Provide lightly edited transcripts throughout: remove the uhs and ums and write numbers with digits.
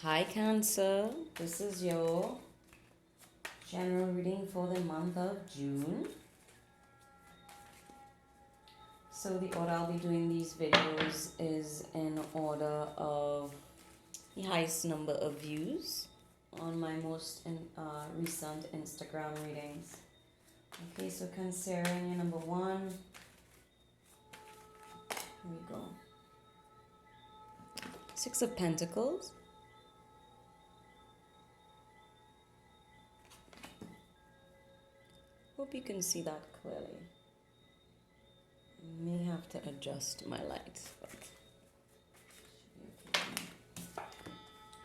Hi Cancer, this is your general reading for the month of June. So the order I'll be doing these videos is in order of the highest number of views on my most recent Instagram readings. Okay, so Cancerian number 1, here we go. 6 of Pentacles. Hope you can see that clearly. May have to adjust my lights, but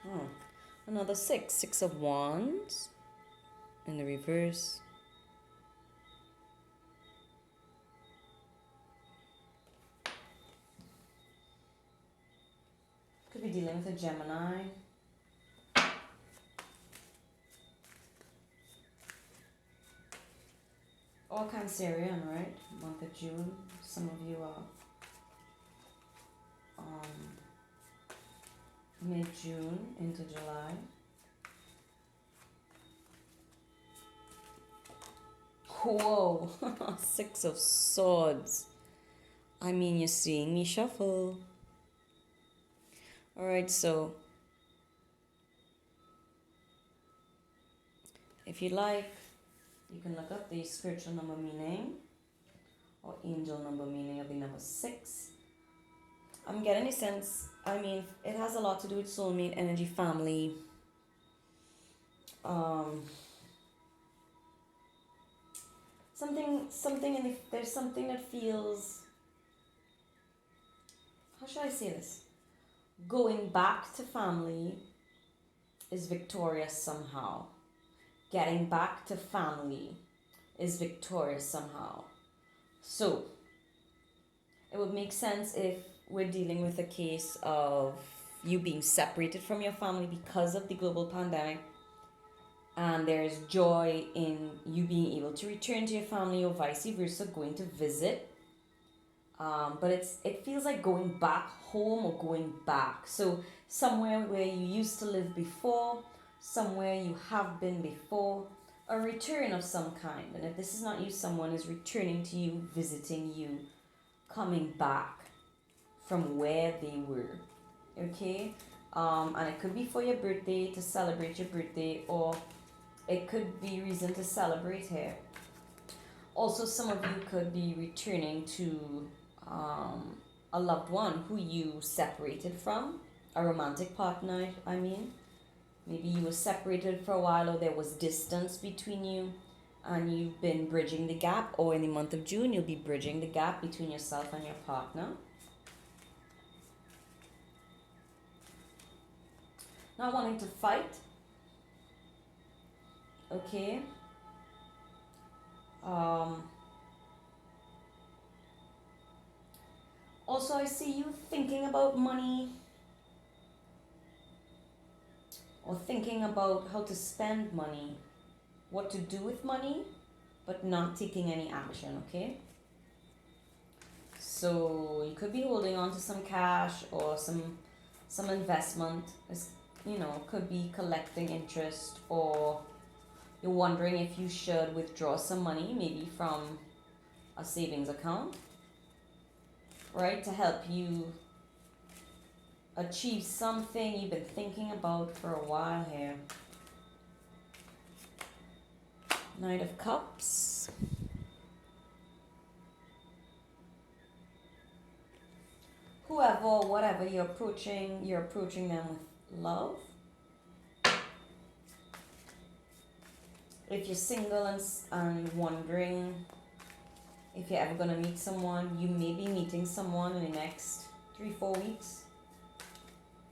oh, another 6 of Wands in the reverse. Could be dealing with a Gemini. Or Cancerian, right? Month of June. Some of you are mid-June into July. Whoa! 6 of Swords. I mean, you're seeing me shuffle. Alright, so if you like, you can look up the spiritual number meaning or angel number meaning of the number 6. I'm getting a sense, I mean, it has a lot to do with soulmate energy, family. There's something that feels, how should I say this? Going back to family is victorious somehow. Getting back to family is victorious somehow. So, it would make sense if we're dealing with a case of you being separated from your family because of the global pandemic, and there is joy in you being able to return to your family or vice versa, going to visit. But it feels like going back home or going back. So somewhere where you used to live before, somewhere you have been before, a return of some kind. And if this is not you, someone is returning to you, visiting you, coming back from where they were. Okay? And it could be for your birthday, to celebrate your birthday, or it could be reason to celebrate here. Also, some of you could be returning to a loved one who you separated from, a romantic partner, I mean. Maybe you were separated for a while, or there was distance between you, and you've been bridging the gap, or in the month of June, you'll be bridging the gap between yourself and your partner. Not wanting to fight. Okay. Also, I see you thinking about money, or thinking about how to spend money, what to do with money, but not taking any action, okay? So you could be holding on to some cash or some investment. Could be collecting interest, or you're wondering if you should withdraw some money, maybe from a savings account, right, to help you achieve something you've been thinking about for a while here. Knight of Cups. Whoever, whatever you're approaching them with love. If you're single and wondering if you're ever going to meet someone, you may be meeting someone in the next 3-4 weeks.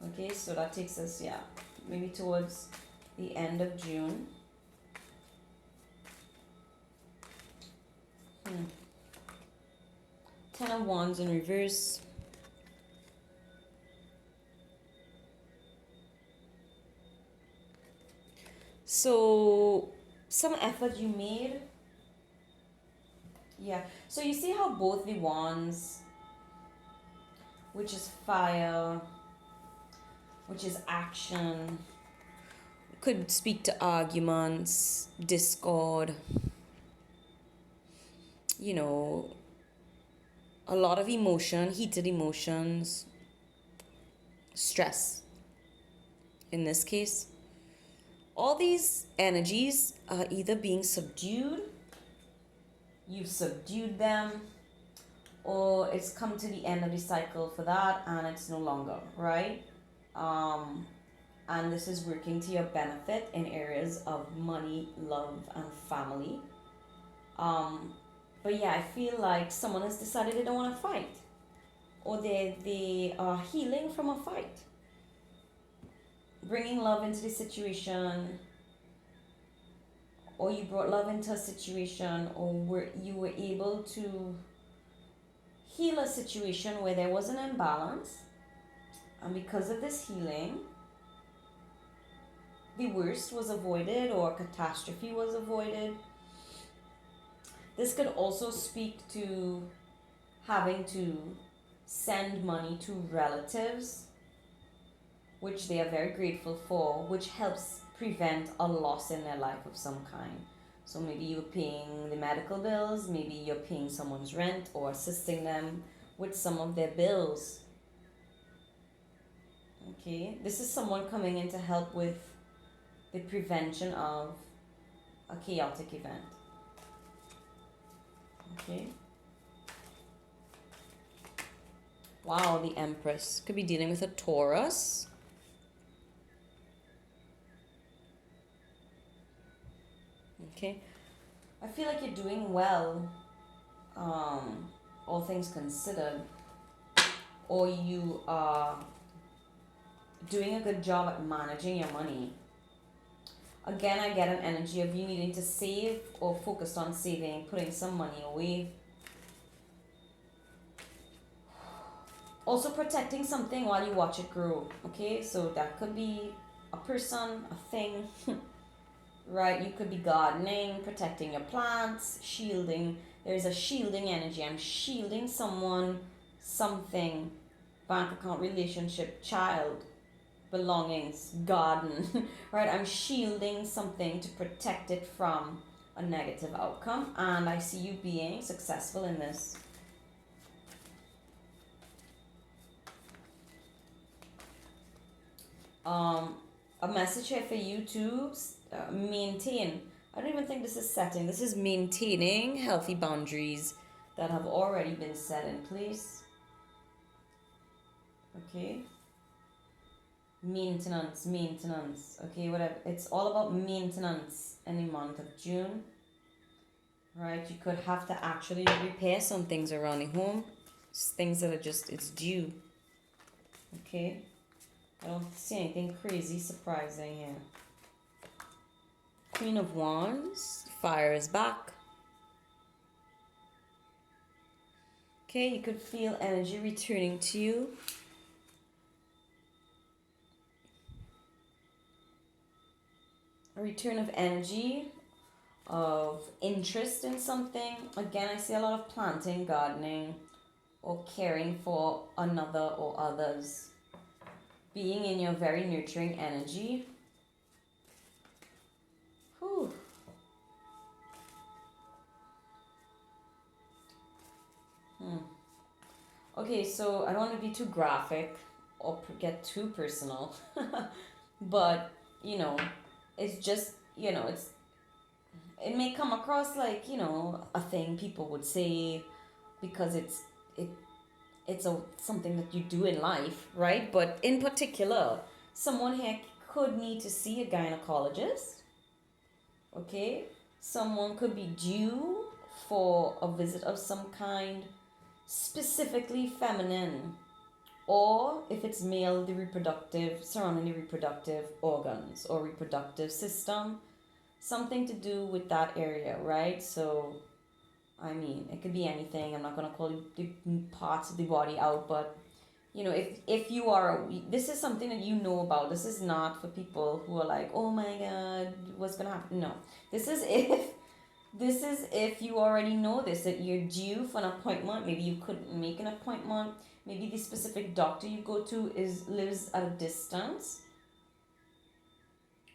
Okay, so that takes us, maybe towards the end of June. Ten of Wands in reverse. So, some effort you made. Yeah, so you see how both the Wands, which is fire, which is action. Could speak to arguments, discord, you know, a lot of emotion, heated emotions, stress in this case. All these energies are either being subdued, you've subdued them, or it's come to the end of the cycle for that and it's no longer, right? And this is working to your benefit in areas of money, love, and family. But yeah, I feel like someone has decided they don't want to fight, or they are healing from a fight, bringing love into the situation, or you brought love into a situation, or you were able to heal a situation where there was an imbalance, and because of this healing, the worst was avoided or catastrophe was avoided. This could also speak to having to send money to relatives, which they are very grateful for, which helps prevent a loss in their life of some kind. So maybe you're paying the medical bills, maybe you're paying someone's rent or assisting them with some of their bills. Okay, this is someone coming in to help with the prevention of a chaotic event. Okay. Wow, the Empress could be dealing with a Taurus. Okay. I feel like you're doing well, all things considered, or you are doing a good job at managing your money. Again, I get an energy of you needing to save or focused on saving, putting some money away. Also protecting something while you watch it grow. Okay, so that could be a person, a thing, right? You could be gardening, protecting your plants, shielding. There's a shielding energy. I'm shielding someone, something, bank account, relationship, child, belongings, garden, right? I'm shielding something to protect it from a negative outcome, and I see you being successful in this. A message here for you to maintain. I don't even think this is setting. This is maintaining healthy boundaries that have already been set in place. Okay. Maintenance. Okay, whatever. It's all about maintenance in the month of June. Right? You could have to actually repair some things around the home. Things that are just, it's due. Okay. I don't see anything crazy surprising here. Queen of Wands, fire is back. Okay, you could feel energy returning to you. A return of energy, of interest in something. Again, I see a lot of planting, gardening, or caring for another or others. Being in your very nurturing energy. Whew. Okay, so I don't want to be too graphic or get too personal, but you know, it's just, you know, it may come across like, you know, a thing people would say because it's something that you do in life, right? But in particular, someone here could need to see a gynecologist. Okay, someone could be due for a visit of some kind, specifically feminine, or if it's male, the reproductive, surrounding the reproductive organs or reproductive system, something to do with that area, right? So I mean, it could be anything. I'm not going to call the parts of the body out, but you know, if you are, this is something that you know about. This is not for people who are like, oh my god, what's going to happen? No, this is if you already know this, that you're due for an appointment. Maybe you couldn't make an appointment. Maybe the specific doctor you go to lives at a distance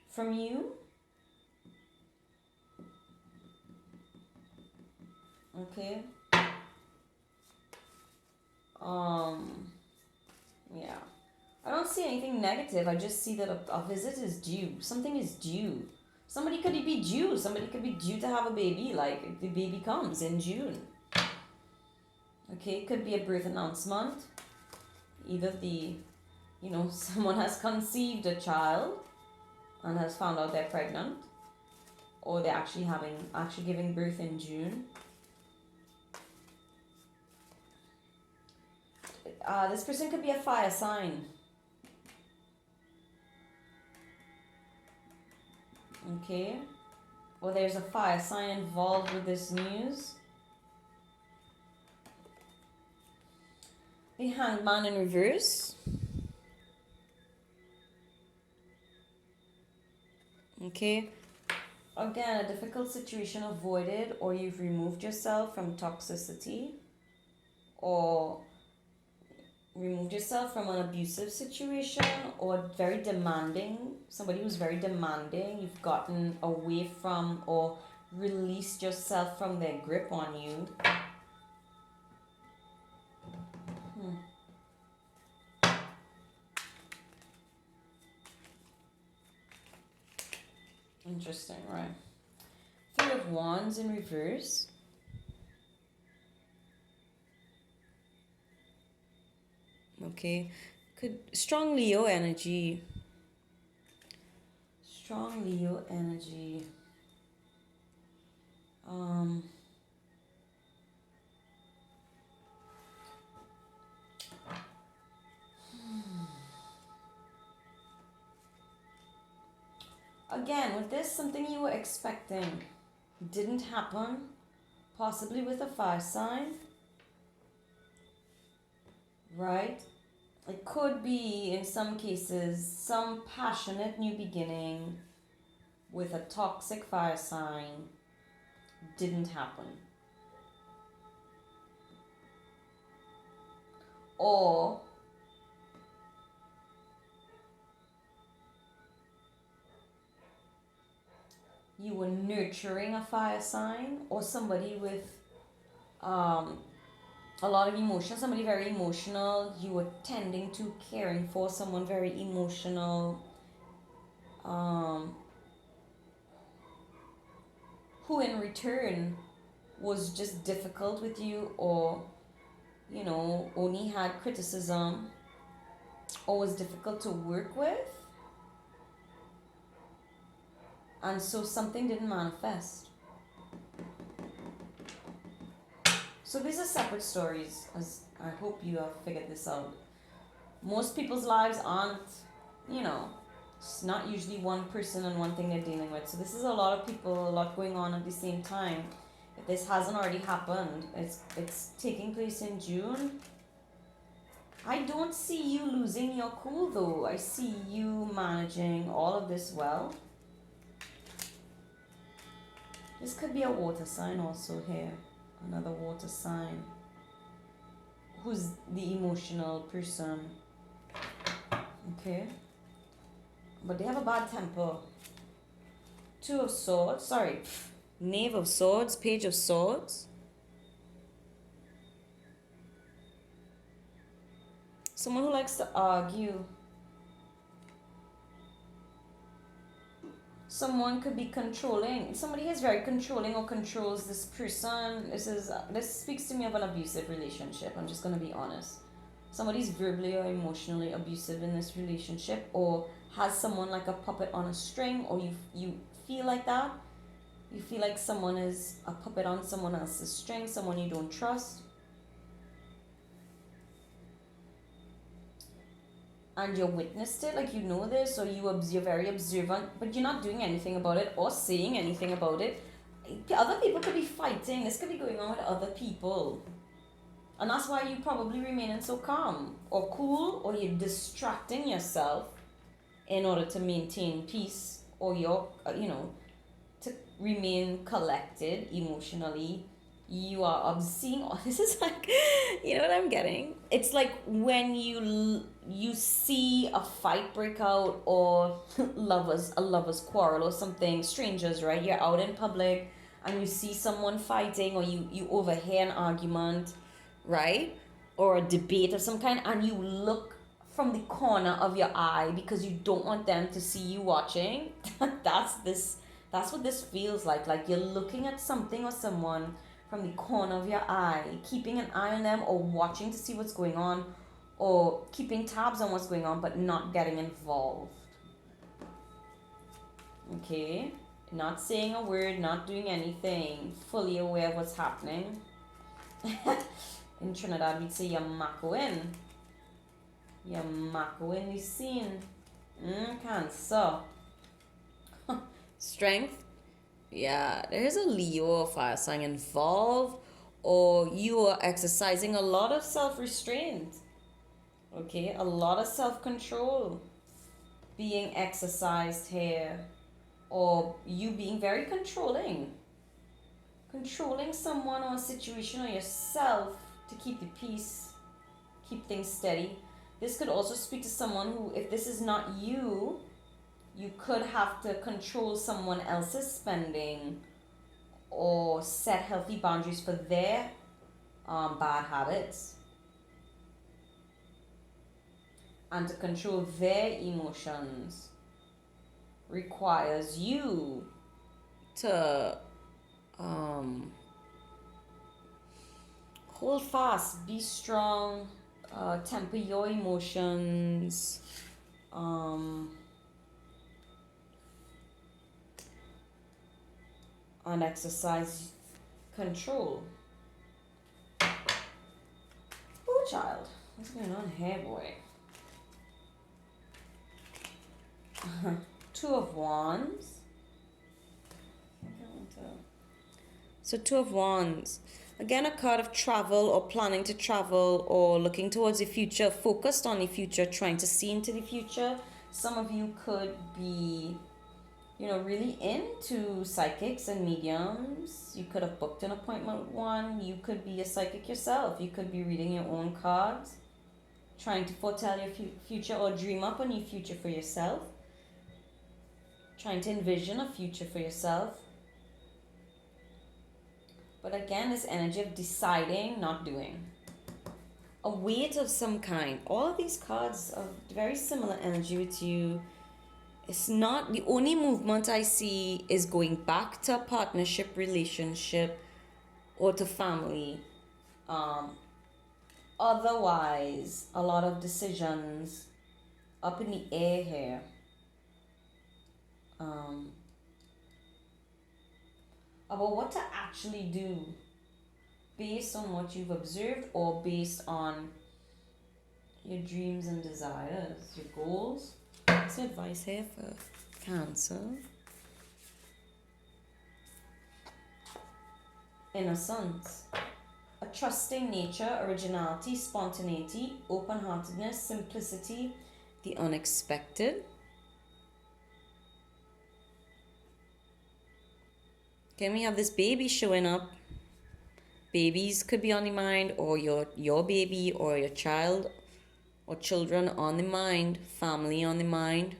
from you. Okay. Yeah. I don't see anything negative. I just see that a visit is due. Something is due. Somebody could be due. Somebody could be due to have a baby. Like the baby comes in June. Okay, it could be a birth announcement. Either someone has conceived a child and has found out they're pregnant, or they're actually giving birth in June. This person could be a fire sign. Okay, or there's a fire sign involved with this news. The Hanged Man in reverse. Okay, again, a difficult situation avoided, or you've removed yourself from toxicity, or removed yourself from an abusive situation, or somebody who's very demanding. You've gotten away from or released yourself from their grip on you. Interesting, right? Three of Wands in reverse. Okay, strong Leo energy. Strong Leo energy. Again, with this, something you were expecting didn't happen, possibly with a fire sign, right? It could be, in some cases, some passionate new beginning with a toxic fire sign didn't happen. Or you were nurturing a fire sign, or somebody with a lot of emotion, somebody very emotional. You were tending to, caring for someone very emotional, who in return was just difficult with you, or only had criticism, or was difficult to work with, and so something didn't manifest. So these are separate stories, as I hope you have figured this out. Most people's lives aren't, it's not usually one person and one thing they're dealing with. So this is a lot of people, a lot going on at the same time. If this hasn't already happened, it's taking place in June. I don't see you losing your cool though. I see you managing all of this well. This could be a water sign also here. Another water sign. Who's the emotional person. Okay. But they have a bad temper. Two of Swords. Knave of Swords. Page of Swords. Someone who likes to argue. Someone could be controlling. Somebody is very controlling or controls this person. This speaks to me of an abusive relationship. I'm just gonna be honest. Somebody's verbally or emotionally abusive in this relationship, or has someone like a puppet on a string, or you feel like that. You feel like someone is a puppet on someone else's string, someone you don't trust. And you witnessed it, like you know this, or you're very observant, but you're not doing anything about it or saying anything about it. Other people could be fighting. This could be going on with other people. And that's why you probably remaining so calm or cool, or you're distracting yourself in order to maintain peace, or to remain collected emotionally, You are obscene. Oh, this is like, you know what I'm getting? It's like when you see a fight break out, or a lovers quarrel or something, strangers, right? You're out in public and you see someone fighting, or you overhear an argument, right? Or a debate of some kind, and you look from the corner of your eye because you don't want them to see you watching. that's this that's what this feels like. Like you're looking at something or someone from the corner of your eye, keeping an eye on them, or watching to see what's going on, or keeping tabs on what's going on, but not getting involved. Okay? Not saying a word, not doing anything, fully aware of what's happening. In Trinidad, we'd say you're makoin. You're makoin the scene. Cancer. Strength. Yeah, there's a Leo or fire sign involved, or you are exercising a lot of self restraint. Okay, a lot of self control being exercised here, or you being very controlling. Controlling someone or a situation or yourself to keep the peace, keep things steady. This could also speak to someone who, if this is not you, you could have to control someone else's spending, or set healthy boundaries for their bad habits, and to control their emotions requires you to hold fast, be strong, temper your emotions, and exercise control. Oh, child, what's going on here, boy? Two of Wands. So, Two of Wands. Again, a card of travel, or planning to travel, or looking towards the future, focused on the future, trying to see into the future. Some of you could be, really into psychics and mediums. You could have booked an appointment with one. You could be a psychic yourself. You could be reading your own cards, trying to foretell your future, or dream up a new future for yourself. Trying to envision a future for yourself. But again, this energy of deciding, not doing. A weight of some kind. All of these cards are very similar energy with you. It's not, the only movement I see is going back to a partnership, relationship, or to family. Otherwise, a lot of decisions up in the air here. About what to actually do based on what you've observed, or based on your dreams and desires, your goals. What's the advice here for Cancer? Innocence. A trusting nature, originality, spontaneity, open-heartedness, simplicity, the unexpected. Can we have this baby showing up? Babies could be on the mind, or your baby or your child or children on the mind, family on the mind.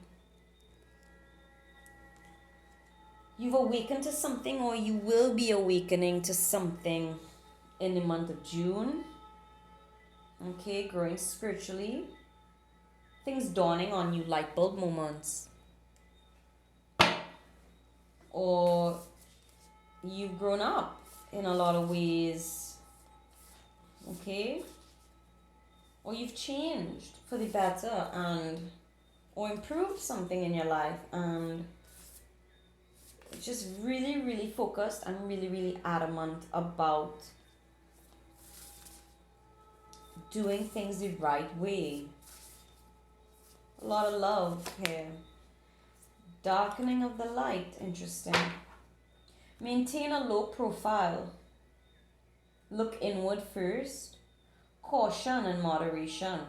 You've awakened to something, or you will be awakening to something in the month of June. Okay, growing spiritually. Things dawning on you, light bulb moments. Or you've grown up in a lot of ways, okay? Or you've changed for the better, or improved something in your life, and just really, really focused and really, really adamant about doing things the right way. A lot of love here. Darkening of the light, interesting. Maintain a low profile. Look inward first. Caution and moderation.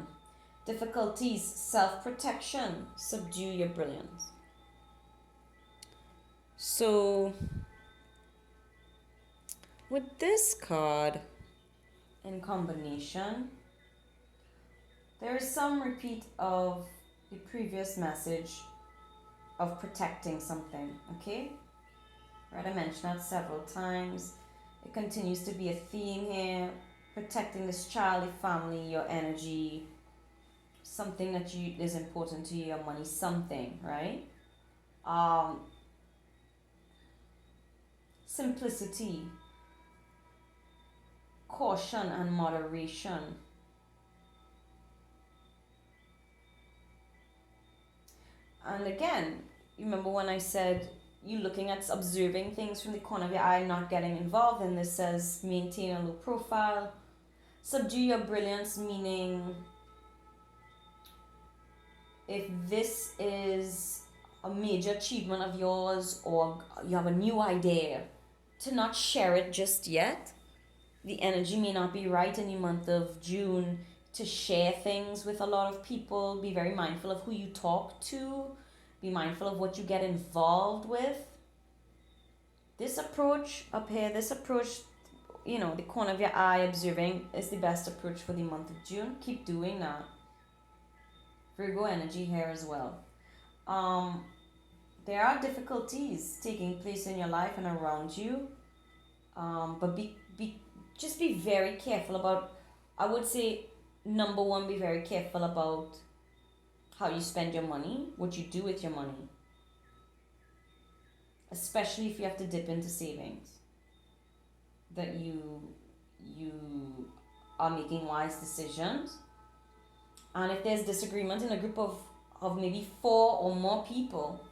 Difficulties, self-protection. Subdue your brilliance. So, with this card in combination, there is some repeat of the previous message of protecting something, okay? Right, I mentioned that several times. It continues to be a theme here. Protecting this child, your family, your energy, something that is important to you, your money, something, right? Simplicity, caution, and moderation. And again, you remember when I said you looking at observing things from the corner of your eye, not getting involved, and this says maintain a low profile, subdue your brilliance, meaning if this is a major achievement of yours or you have a new idea, to not share it just yet. The energy may not be right in the month of June to share things with a lot of people. Be very mindful of who you talk to. Be mindful of what you get involved with. This approach up here, this approach, the corner of your eye observing is the best approach for the month of June. Keep doing that. Virgo energy here as well. There are difficulties taking place in your life and around you, but just be very careful about, I would say, number one, be very careful about how you spend your money, what you do with your money, especially if you have to dip into savings, that you are making wise decisions. And if there's disagreement in a group of maybe 4 or more people,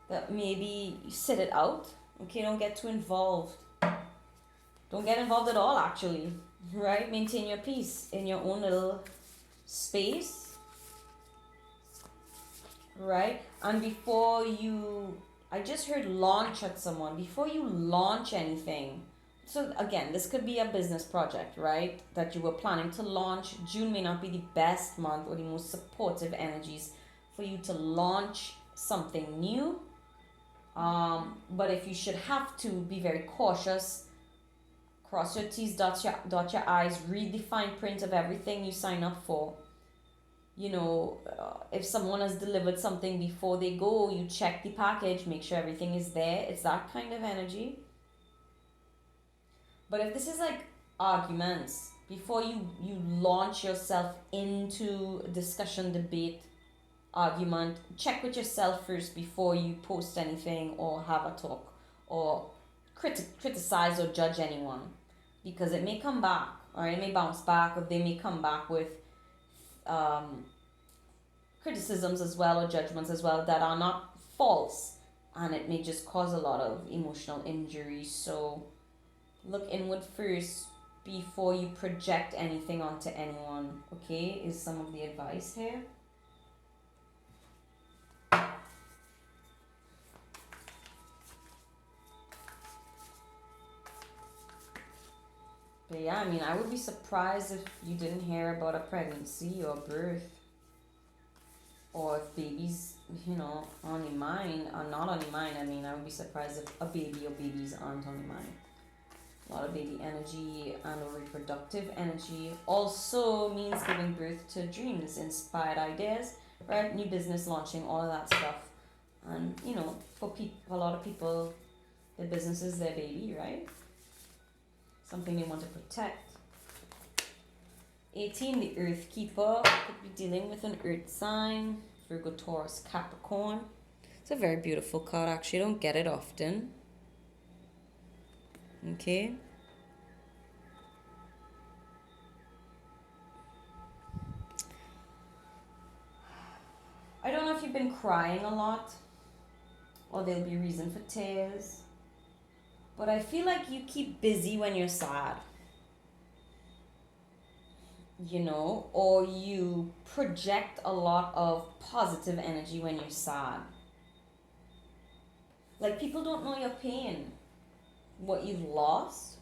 that maybe you sit it out. Okay, don't get too involved. Don't get involved at all, actually. Right? Maintain your peace in your own little space. Right? And I just heard launch at someone. Before you launch anything, so again, this could be a business project, right? That you were planning to launch. June may not be the best month or the most supportive energies for you to launch something new. But if you should have to, be very cautious. Cross your T's, dot your I's, read the fine print of everything you sign up for. If someone has delivered something before they go, you check the package, make sure everything is there. It's that kind of energy. But if this is like arguments, before you launch yourself into discussion, debate, argument, check with yourself first before you post anything or have a talk or criticize or judge anyone, because it may come back, or it may bounce back, or they may come back with criticisms as well or judgments as well that are not false, and it may just cause a lot of emotional injury. So look inward first before you project anything onto anyone, okay, is some of the advice here. But yeah, I would be surprised if you didn't hear about a pregnancy or birth, or if babies, on your mind are not on your mind. I would be surprised if a baby or babies aren't on your mind. A lot of baby energy and reproductive energy also means giving birth to dreams, inspired ideas, right? New business launching, all of that stuff. And, for a lot of people, their business is their baby, right? Something they want to protect. 18, the Earth Keeper. Could be dealing with an earth sign. Virgo, Taurus, Capricorn. It's a very beautiful card, actually. I don't get it often. Okay. I don't know if you've been crying a lot, or there'll be reason for tears. But I feel like you keep busy when you're sad. Or you project a lot of positive energy when you're sad. Like, people don't know your pain, what you've lost.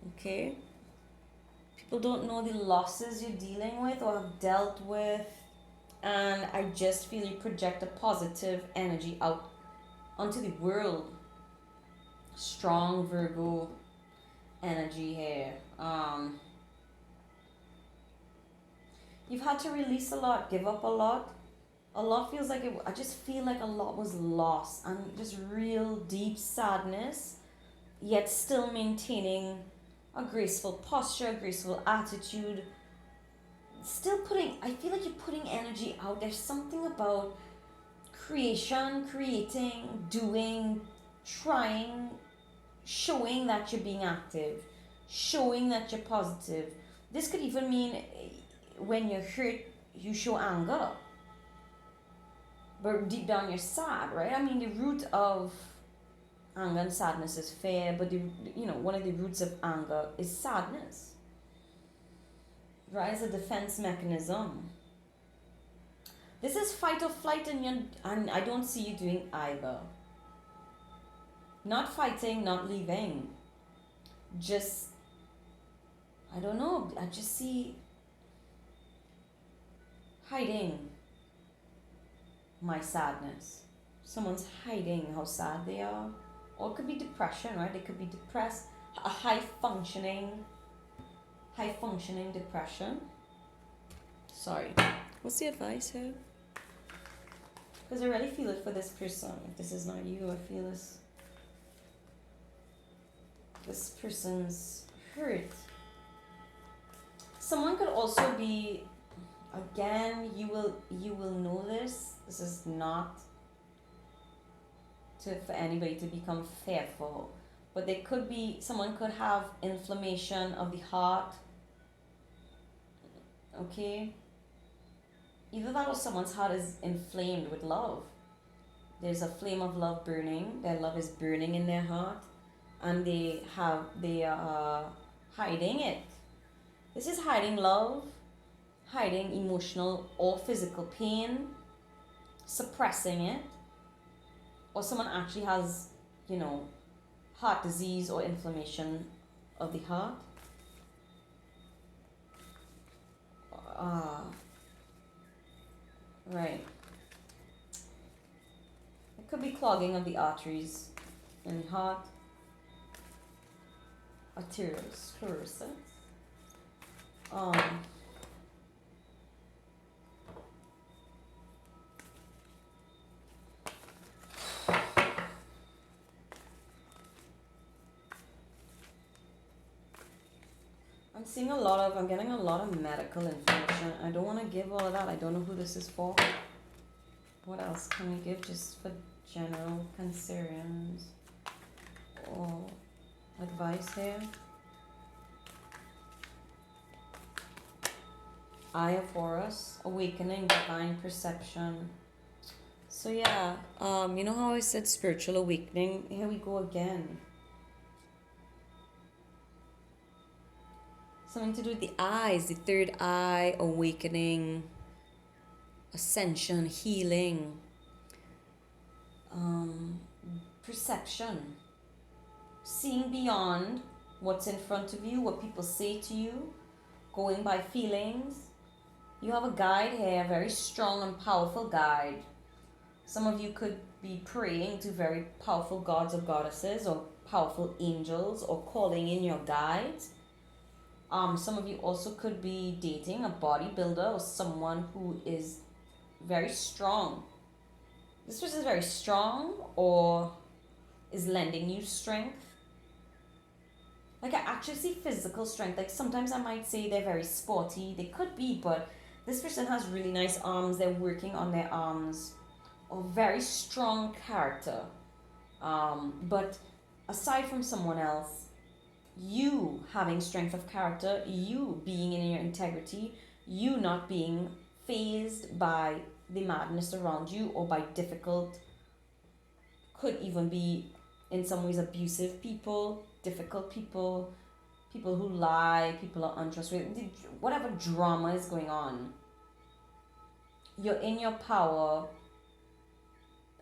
Okay? People don't know the losses you're dealing with or have dealt with. And I just feel you project a positive energy out onto the world. Strong Virgo energy here. You've had to release a lot, give up a lot. A lot feels like it, I just feel like a lot was lost and just real deep sadness, yet still maintaining a graceful posture, a graceful attitude. Still putting, I feel like you're putting energy out. There's something about creation, creating, doing, trying, showing that you're being active, showing that you're positive. This could even mean when you're hurt, you show anger, but deep down you're sad, right? I mean, the root of anger and sadness is fear, but one of the roots of anger is sadness, right? As a defense mechanism. This is fight or flight, and I don't see you doing either. Not fighting, not leaving. Just, I don't know, I just see hiding my sadness. Someone's hiding how sad they are. Or it could be depression, right? They could be depressed, a high functioning depression. Sorry. What's the advice here? Because I really feel it for this person. If this is not you, I feel this person's hurt. Someone could also be, again, you will know this. This is not for anybody to become fearful, but someone could have inflammation of the heart. Okay, either that or someone's heart is inflamed with love. There's a flame of love burning. Their love is burning in their heart, and they are hiding it. This is hiding love, hiding emotional or physical pain, suppressing it. Or someone actually has, heart disease or inflammation of the heart. Right. It could be clogging of the arteries in the heart. Arteriosclerosis. I'm getting a lot of medical information. I don't want to give all of that. I don't know who this is for. What else can we give just for general concerns or advice here? Eye of Horus, awakening, divine perception. So yeah, you know how I said spiritual awakening? Here we go again. Something to do with the eyes, the third eye, awakening, ascension, healing, perception, seeing beyond what's in front of you, what people say to you, going by feelings. You have a guide here, a very strong and powerful guide. Some of you could be praying to very powerful gods or goddesses or powerful angels or calling in your guides. Some of you also could be dating a bodybuilder or someone who is very strong. This person is very strong or is lending you strength. Like I actually see physical strength. Like sometimes I might say they're very sporty. They could be, but this person has really nice arms. They're working on their arms. Or very strong character. But aside from someone else, you having strength of character, you being in your integrity, you not being fazed by the madness around you or by difficult, could even be in some ways abusive people, difficult people, people who lie, people are untrustworthy, whatever drama is going on. You're in your power.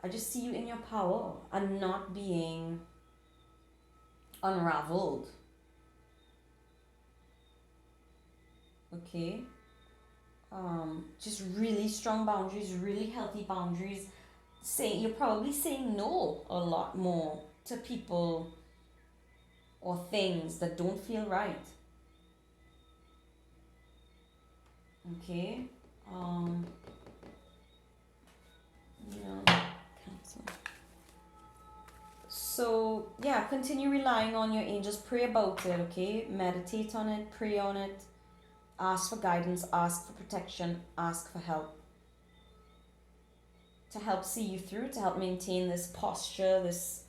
I just see you in your power and not being unraveled. Okay, just really strong boundaries, really healthy boundaries. You're probably saying no a lot more to people or things that don't feel right. Okay? Um, Cancel. So, yeah, continue relying on your angels. Pray about it, okay? Meditate on it, pray on it, ask for guidance, ask for protection, ask for help. To help see you through, to help maintain this posture, this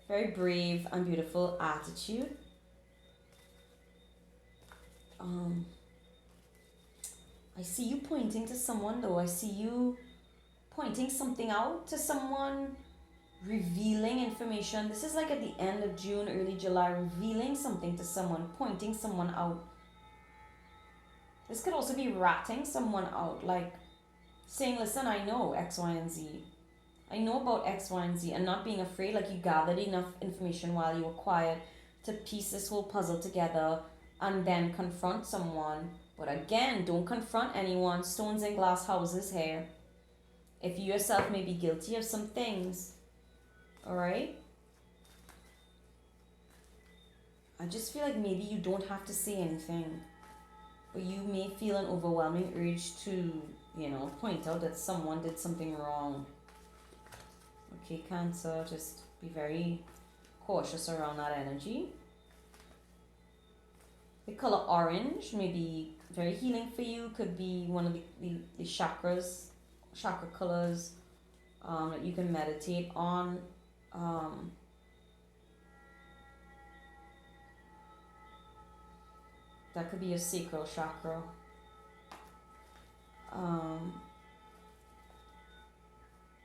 very brave and beautiful attitude. I see you pointing to someone though. I see you pointing something out to someone, revealing information. This is like at the end of June, early July, revealing something to someone, pointing someone out. This could also be ratting someone out, like saying, listen, I know X, Y, and Z. I know about X, Y, and Z, and not being afraid, like you gathered enough information while you were quiet to piece this whole puzzle together and then confront someone. But again, don't confront anyone. Stones in glass houses here. If you yourself may be guilty of some things, alright? I just feel like maybe you don't have to say anything, but you may feel an overwhelming urge to, point out that someone did something wrong. Okay, Cancer, just be very cautious around that energy. The color orange may be very healing for you. Could be one of the chakras, chakra colors that you can meditate on. That could be your sacral chakra.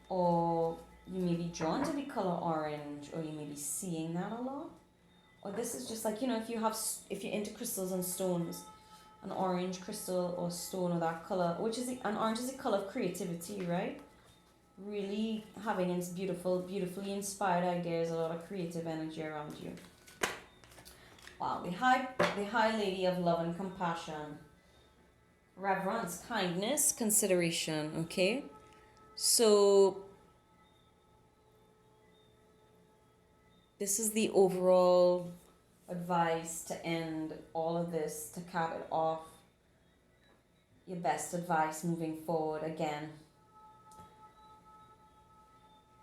Or you may be drawn to the color orange, or you may be seeing that a lot. Or this is just like, if you're into crystals and stones, an orange crystal or stone of that color, an orange is a color of creativity, right? Really having its beautifully inspired ideas, a lot of creative energy around you. Wow, the high lady of love and compassion, reverence, kindness, consideration. Okay, so this is the overall advice to end all of this, to cap it off. Your best advice moving forward. Again,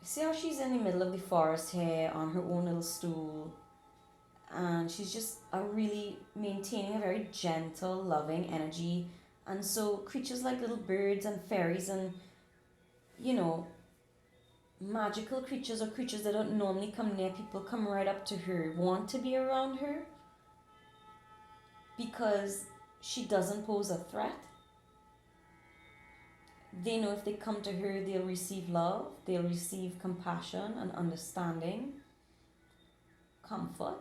see how she's in the middle of the forest here on her own little stool, and she's just really maintaining a very gentle, loving energy. And so creatures like little birds and fairies and magical creatures, or creatures that don't normally come near people, come right up to her, want to be around her because she doesn't pose a threat. They know if they come to her, they'll receive love, they'll receive compassion and understanding, comfort.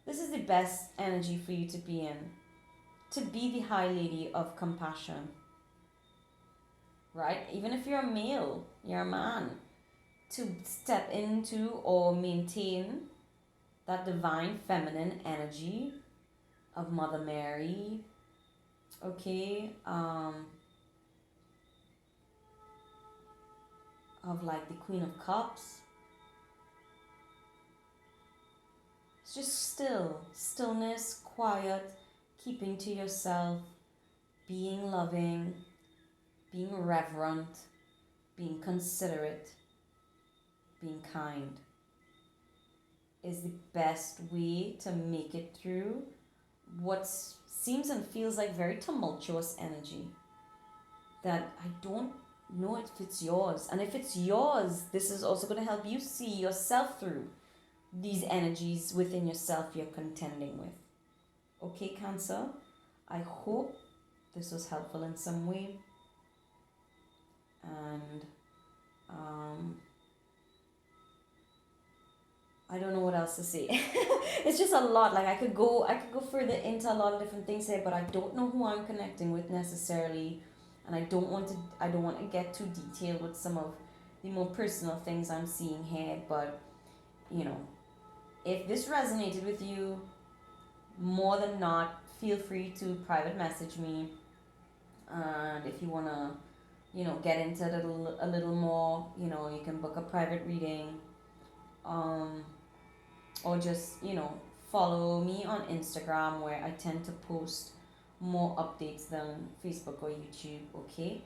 This is the best energy for you to be in, to be the high lady of compassion, right? Even if you're a male, you're a man, to step into or maintain that divine feminine energy of Mother Mary, okay, of like the Queen of Cups. It's just stillness, quiet, keeping to yourself, being loving, being reverent, being considerate, being kind is the best way to make it through what seems and feels like very tumultuous energy that I don't know if it's yours. And if it's yours, this is also going to help you see yourself through these energies within yourself you're contending with. Okay, Cancer, I hope this was helpful in some way. And I don't know what else to say. It's just a lot. Like I could go further into a lot of different things here, but I don't know who I'm connecting with necessarily, and I don't want to get too detailed with some of the more personal things I'm seeing here. But if this resonated with you, more than not, feel free to private message me. And if you wanna, get into it a little more, you can book a private reading. or just, follow me on Instagram, where I tend to post more updates than Facebook or YouTube, okay?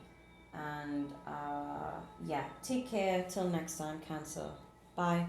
And yeah, take care till next time, Cancer. Bye.